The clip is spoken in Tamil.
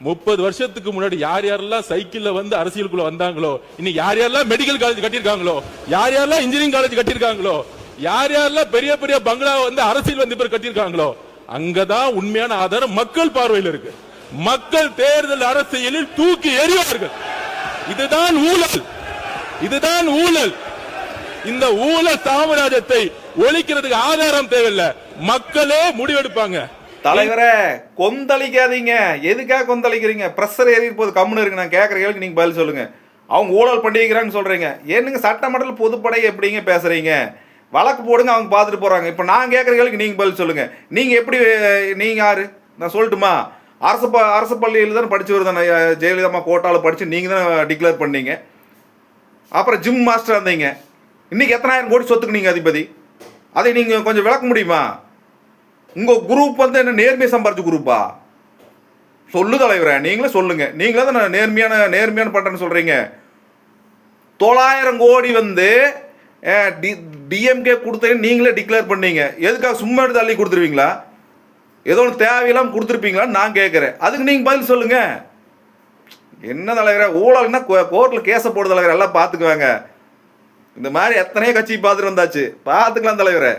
30 வருஷத்துக்கு முன்னாடி யார் யாரெல்லாம் சைக்கிள்ல வந்து அரசியலுக்குள்ள வந்தாங்களோ, இன்னைக்கு யார் யாரெல்லாம் மெடிக்கல் காலேஜ் கட்டியிருக்காங்களோ, யார் யாரெல்லாம் இன்ஜினியரிங் காலேஜ் கட்டியிருக்காங்களோ, யார் யாரெல்லாம் பெரிய பெரிய பங்களா வந்து அரசியல் வந்து பேர் கட்டியிருக்காங்களோ, அங்கதான் உண்மையான ஆதாரம் மக்கள் பார்வையில் இருக்கு. மக்கள் தேர்தல் அரசியலில் தூக்கி எறிவார்கள். இதுதான் ஊழல், இதுதான் ஊழல். இந்த ஊழல் சாம்ராஜ்யத்தை ஒழிக்கிறதுக்கு ஆதாரம் தேவையில்லை, மக்களே முடிவெடுப்பாங்க. தலைவரே கொந்தளிக்காதீங்க. எதுக்காக கொந்தளிக்கிறீங்க? பிரஷர் ஏறி போது கம்முன்னு இருக்கு. நான் கேட்குற கேள்விக்கு நீங்கள் பதில் சொல்லுங்க. அவங்க ஊழல் பண்ணிக்கிறான்னு சொல்றீங்க. ஏன்னுங்க சட்டமன்றத்தில் பொதுப்படை எப்படிங்க பேசுறீங்க? வழக்கு போடுங்க, அவங்க பார்த்துட்டு போறாங்க. இப்போ நான் கேட்குற கேள்விக்கு நீங்கள் பதில் சொல்லுங்க. நீங்கள் எப்படி, நீங்கள் யாரு நான் சொல்லட்டுமா? அரசு பள்ளியில் தானே படிச்சு வருதானே ஜெயலலிதா கோட்டாவில் படித்து நீங்கள் தான் டிக்ளேர் பண்ணீங்க. அப்புறம் ஜிம் மாஸ்டர் இருந்தீங்க. இன்னைக்கு எத்தனாயிரம் கோடி சொத்துக்கு நீங்கள் அதிபதி. அதை நீங்கள் கொஞ்சம் விளக்க முடியுமா? உங்கள் குரூப் வந்து என்ன நேர்மையை சம்பாரிச்ச குரூப்பா? சொல்லு தலைவரே, நீங்களே சொல்லுங்க. நீங்களே தான் நான் நேர்மையான பண்ணுறேன்னு சொல்கிறீங்க. 900 கோடி வந்து டிஎம்கே கொடுத்தேன்னு நீங்களே டிக்ளேர் பண்ணீங்க. எதுக்காக சும்மா எடுத்து அள்ளி கொடுத்துருவீங்களா? ஏதோ ஒன்று தேவையில்லாமல் கொடுத்துருப்பீங்களான்னு நான் கேட்குறேன். அதுக்கு நீங்கள் பதில் சொல்லுங்க. என்ன தலைவரே, ஊழல்னா கோர்ட்டில் கேஸை போடு தலைவர், எல்லாம் பார்த்துக்குவாங்க. இந்த மாதிரி எத்தனையோ கட்சி பார்த்துட்டு வந்தாச்சு, பார்த்துக்கலாம் தலைவரே.